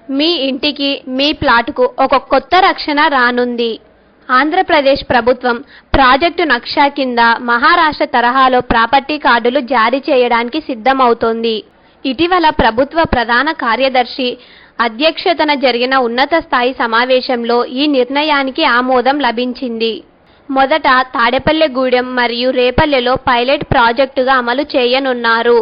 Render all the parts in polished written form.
మీ ఇంటికి మీ ప్లాటుకు ఒక కొత్త రక్షణ రానుంది. ఆంధ్రప్రదేశ్ ప్రభుత్వం ప్రాజెక్టు నక్షా కింద మహారాష్ట్ర తరహాలో ప్రాపర్టీ కార్డులు జారీ చేయడానికి సిద్ధమవుతోంది. ఇటీవల ప్రభుత్వ ప్రధాన కార్యదర్శి అధ్యక్షతన జరిగిన ఉన్నత స్థాయి సమావేశంలో ఈ నిర్ణయానికి ఆమోదం లభించింది. మొదట తాడేపల్లిగూడెం మరియు రేపల్లెలో పైలట్ ప్రాజెక్టుగా అమలు చేయనున్నారు.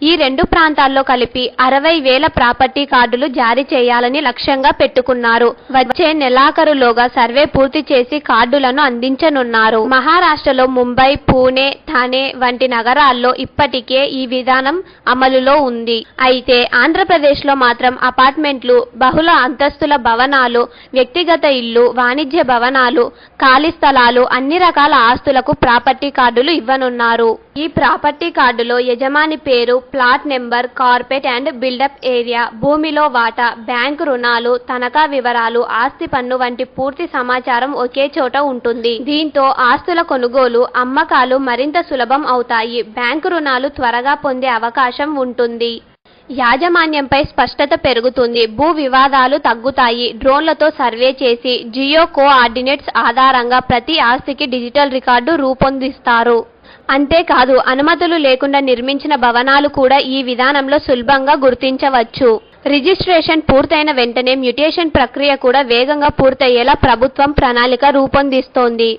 ఈ రెండు ప్రాంతాల్లో కలిపి 60,000 ప్రాపర్టీ కార్డులు జారీ చేయాలని లక్ష్యంగా పెట్టుకున్నారు. వచ్చే నెలాఖరులోగా సర్వే పూర్తి చేసి కార్డులను అందించనున్నారు. మహారాష్ట్రలో ముంబై, పూణే, థానే వంటి నగరాల్లో ఇప్పటికే ఈ విధానం అమలులో ఉంది. అయితే ఆంధ్రప్రదేశ్లో మాత్రం అపార్ట్మెంట్లు, బహుళ అంతస్తుల భవనాలు, వ్యక్తిగత ఇళ్లు, వాణిజ్య భవనాలు, ఖాళీ స్థలాలు, అన్ని రకాల ఆస్తులకు ప్రాపర్టీ కార్డులు ఇవ్వనున్నారు. ఈ ప్రాపర్టీ కార్డులో యజమాని పేరు, plot number, carpet and built up area, భూమిలో వాటా, బ్యాంకు రుణాలు, తనఖా వివరాలు, ఆస్తి పన్ను వంటి పూర్తి సమాచారం ఒకే చోట ఉంటుంది. దీంతో ఆస్తుల కొనుగోలు, అమ్మకాలు మరింత సులభం అవుతాయి. బ్యాంకు రుణాలు త్వరగా పొందే అవకాశం ఉంటుంది. యాజమాన్యంపై స్పష్టత పెరుగుతుంది. భూ వివాదాలు తగ్గుతాయి. డ్రోన్లతో సర్వే చేసి జియో కోఆర్డినేట్స్ ఆధారంగా ప్రతి ఆస్తికి డిజిటల్ రికార్డు రూపొందిస్తారు. అంతేకాదు, అనుమతులు లేకుండా నిర్మించిన భవనాలు కూడా ఈ విధానంలో సులభంగా గుర్తించవచ్చు. రిజిస్ట్రేషన్ పూర్తయిన వెంటనే మ్యూటేషన్ ప్రక్రియ కూడా వేగంగా పూర్తయ్యేలా ప్రభుత్వం ప్రణాళిక రూపొందిస్తోంది.